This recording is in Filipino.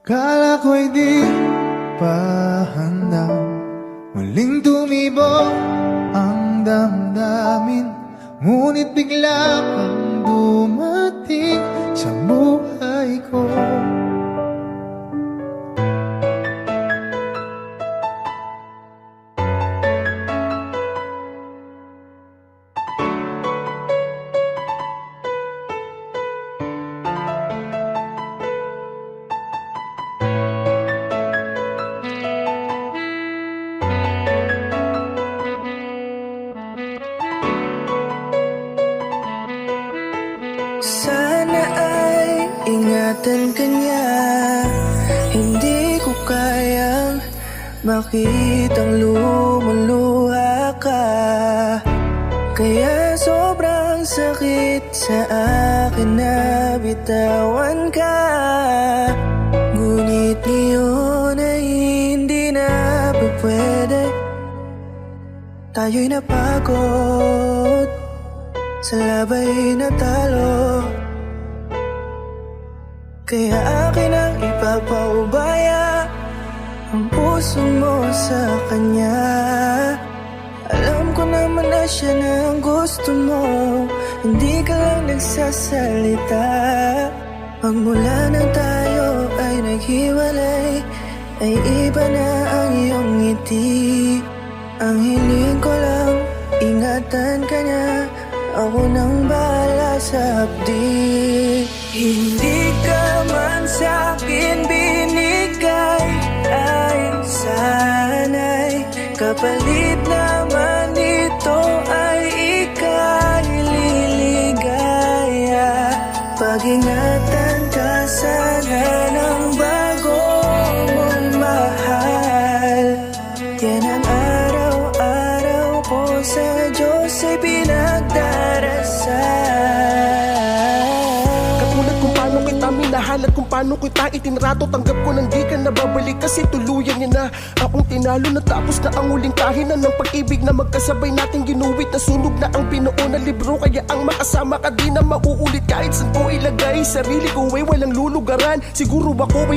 Kala ko'y di pa handa, muling tumibok ang damdamin. Ngunit bigla kang dumating sa buhay ko. Sana ay ingatan ka niya. Hindi ko kayang makitang lumuluha ka. Kaya sobrang sakit sa akin na bitawan ka. Ngunit ngayon ay hindi na pwede. Tayo'y napagod, sa labay natalo. Kaya akin ang ipapaubaya ang puso mo sa kanya. Alam ko naman na siya na ang gusto mo, hindi ka lang nagsasalita. Pagmula nang tayo ay naghiwalay, ay iba na ang iyong ngiti. Ang hiling ko lang, ingatan ka niya. Ako nang bahala sa hapdi. Hindi ka man sa'kin binigay, ay sana'y kapalit naman ito ay ika'y liligaya. Pag-ingatan ka sana ng bago mong mahal. Yan ang araw-araw ko sa Diyos ay pinagdarasal. Katulad kung paano kita minahal at kung paano kita itinrato, tanggap ko nang di ka nababalik kasi tuluyan niya na akong tinalo. Natapos na ang huling pahina ng pag-ibig na magkasabay nating ginuwit. Nasunog na ang binuo na libro, kaya ang makasama ka di na mauulit. Kahit saan ko ilagay sarili ko ay walang lulugaran. Siguro ako ay